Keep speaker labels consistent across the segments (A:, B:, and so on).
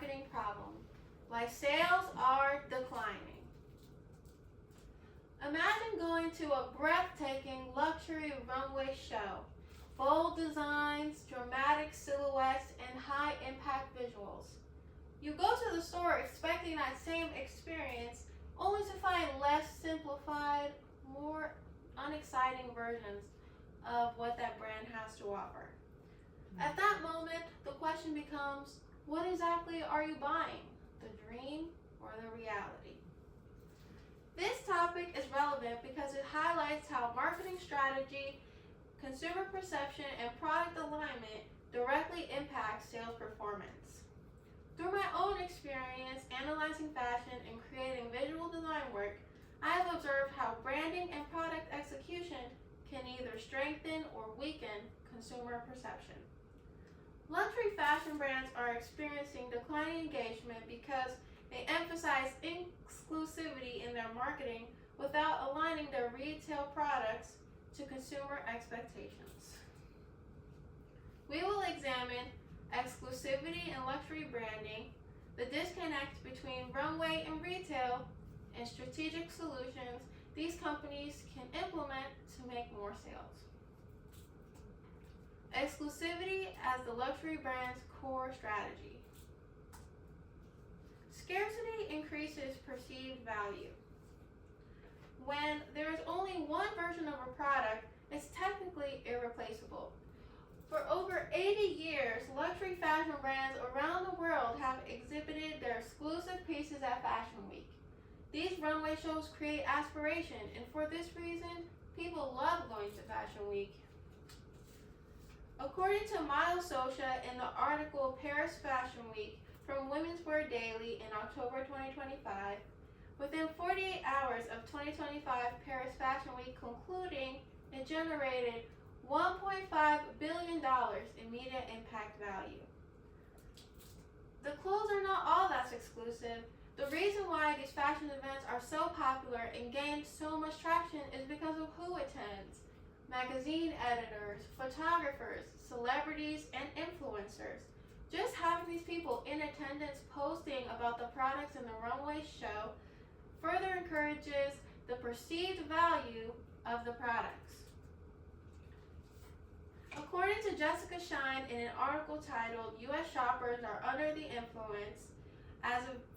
A: marketing problem. Why sales are declining. Imagine going to a breathtaking luxury runway show. Bold designs, dramatic silhouettes, and high-impact visuals. You go to the store expecting that same experience, only to find less simplified, more unexciting versions of what that brand has to offer. At that moment, the question becomes, what exactly are you buying? The dream or the reality? This topic is relevant because it highlights how marketing strategy, consumer perception, and product alignment directly impact sales performance. Through my own experience analyzing fashion and creating visual design work, I have observed how branding and product execution can either strengthen or weaken consumer perception. Luxury fashion brands are experiencing declining engagement because they emphasize exclusivity in their marketing without aligning their retail products to consumer expectations. We will examine exclusivity and luxury branding, the disconnect between runway and retail, and strategic solutions these companies can implement to make more sales. Exclusivity as the luxury brand's core strategy. Scarcity increases perceived value. When there is only one version of a product, it's technically irreplaceable. For over 80 years, luxury fashion brands around the world have exhibited their exclusive pieces at Fashion Week. These runway shows create aspiration, and for this reason, people love going to Fashion Week. According to Miles Socha in the article Paris Fashion Week from Women's Wear Daily in October 2025, within 48 hours of 2025 Paris Fashion Week concluding, it generated $1.5 billion in media impact value. The clothes are not all that's exclusive. The reason why these fashion events are so popular and gain so much traction is because of who attends. Magazine editors, photographers, celebrities, and influencers. Just having these people in attendance posting about the products in the runway show further encourages the perceived value of the products. According to Jessica Shine in an article titled U.S. Shoppers Are Under the Influence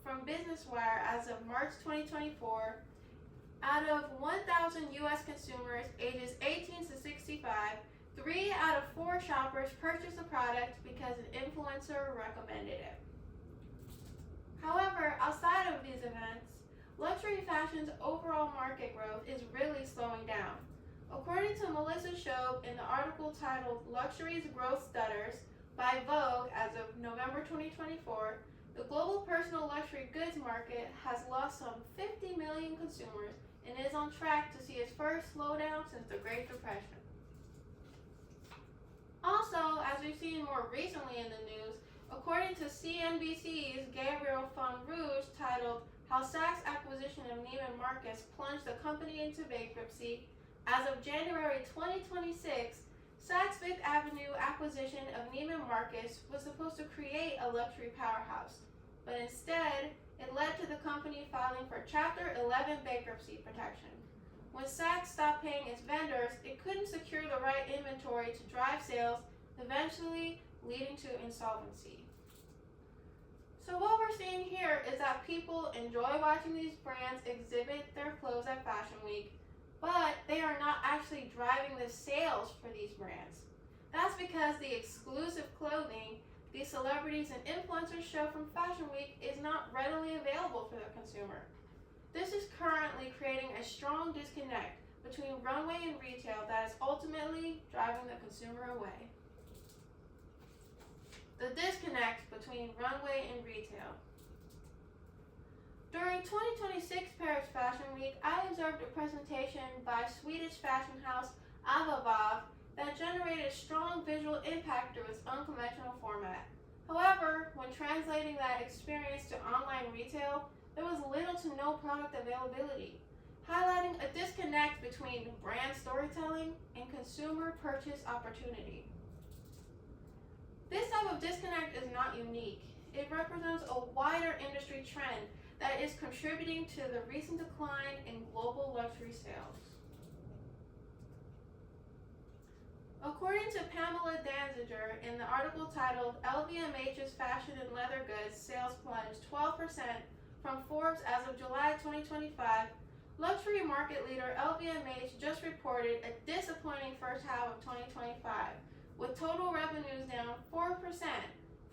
A: from Business Wire as of March 2024, out of 1,000 U.S. consumers ages 18 to 65, 3 out of 4 shoppers purchased the product because an influencer recommended it. However, outside of these events, luxury fashion's overall market growth is really slowing down. According to Melissa Shobe in the article titled Luxury's Growth Stutters by Vogue as of November 2024, the global personal luxury goods market has lost some 50 million consumers and is on track to see its first slowdown since the Great Depression. Also, as we've seen more recently in the news, according to CNBC's Gabriel Font Rouge titled How Saks' acquisition of Neiman Marcus plunged the company into bankruptcy, as of January 2026, Saks' Fifth Avenue acquisition of Neiman Marcus was supposed to create a luxury powerhouse, but instead, it led to the company filing for Chapter 11 bankruptcy protection. When Saks stopped paying its vendors, it couldn't secure the right inventory to drive sales, eventually leading to insolvency. So what we're seeing here is that people enjoy watching these brands exhibit their clothes at Fashion Week, but they are not actually driving the sales for these brands. That's because the exclusive clothing these celebrities and influencers show from Fashion Week is not readily available for the consumer. This is currently creating a strong disconnect between runway and retail that is ultimately driving the consumer away. The disconnect between runway and retail. During 2026 Paris Fashion Week, I observed a presentation by Swedish fashion house Avavav that generated strong visual impact through its unconventional format. However, when translating that experience to online retail, there was little to no product availability, highlighting a disconnect between brand storytelling and consumer purchase opportunity. This type of disconnect is not unique. it represents a wider industry trend that is contributing to the recent decline in global luxury sales. According to Pamela Danziger in the article titled LVMH's Fashion and Leather Goods Sales Plunged 12% from Forbes as of July 2025, luxury market leader LVMH just reported a disappointing first half of 2025, with total revenues down 4%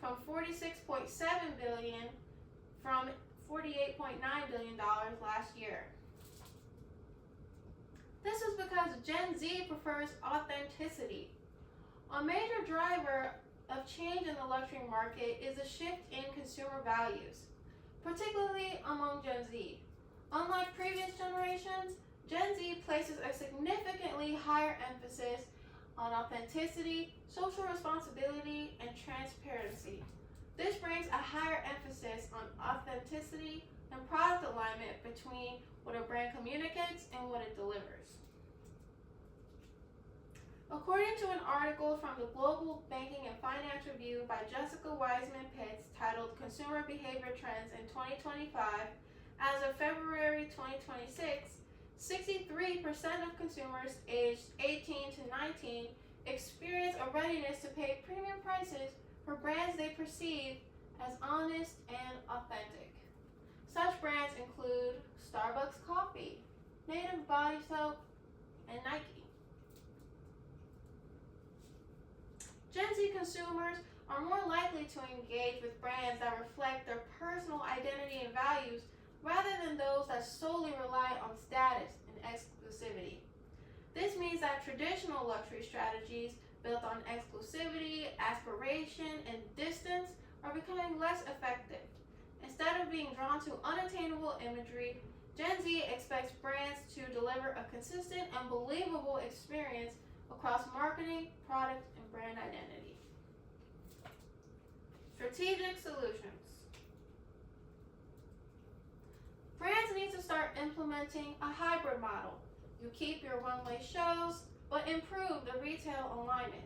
A: from $46.7 billion from $48.9 billion last year. This is because Gen Z prefers authenticity. A major driver of change in the luxury market is a shift in consumer values, particularly among Gen Z. Unlike previous generations, Gen Z places a significantly higher emphasis on authenticity, social responsibility, and transparency. This brings a higher emphasis on authenticity and product alignment between what a brand communicates and what it delivers. According to an article from the Global Banking and Finance Review by Jessica Wiseman Pitts titled Consumer Behavior Trends in 2025, as of February 2026, 63% of consumers aged 18 to 19 experience a readiness to pay premium prices for brands they perceive as honest and authentic. Such brands include Starbucks Coffee, Native Body Soap, and Nike. Gen Z consumers are more likely to engage with brands that reflect their personal identity and values rather than those that solely rely on status and exclusivity. This means that traditional luxury strategies built on exclusivity, aspiration, and distance are becoming less effective. Instead of being drawn to unattainable imagery, Gen Z expects brands to deliver a consistent and believable experience across marketing, product, and brand identity. Strategic solutions. Brands need to start implementing a hybrid model. You keep your runway shows, but improve the retail alignment.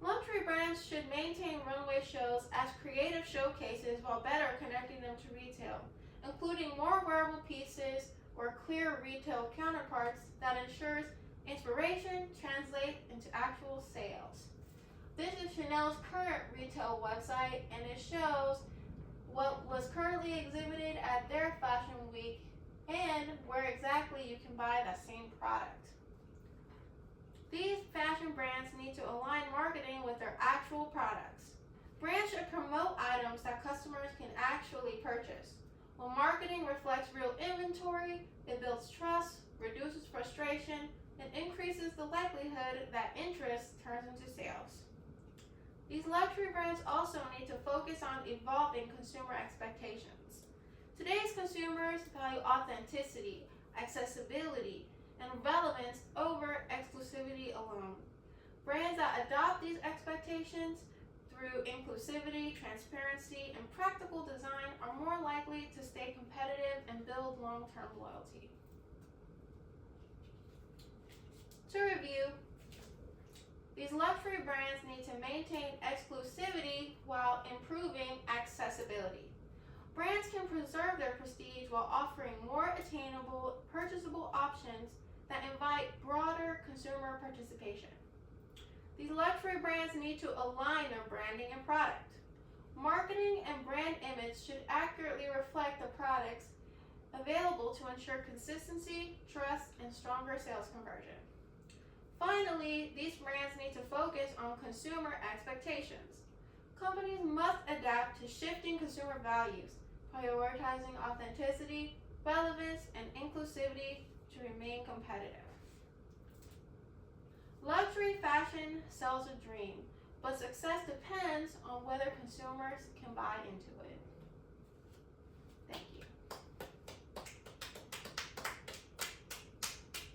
A: Luxury brands should maintain runway shows as creative showcases while better connecting them to retail, including more wearable pieces or clear retail counterparts that ensures inspiration translates into actual sales. This is Chanel's current retail website, and it shows what was currently exhibited at their Fashion Week and where exactly you can buy that same product. These fashion brands need to align marketing with their actual products. Brands should promote items that customers can actually purchase. When marketing reflects real inventory, it builds trust, reduces frustration, and increases the likelihood that interest turns into sales. These luxury brands also need to focus on evolving consumer expectations. Today's consumers value authenticity, accessibility, and relevance over exclusivity alone. Brands that adopt these expectations through inclusivity, transparency, and practical design are more likely to stay competitive and build long-term loyalty. To review, these luxury brands need to maintain exclusivity while improving accessibility. Brands can preserve their prestige while offering more attainable, purchasable options that invite broader consumer participation. These luxury brands need to align their branding and product. Marketing and brand image should accurately reflect the products available to ensure consistency, trust, and stronger sales conversion. Finally, these brands need to focus on consumer expectations. Companies must adapt to shifting consumer values, prioritizing authenticity, relevance, and inclusivity to remain competitive. Luxury fashion sells a dream, but success depends on whether consumers can buy into it.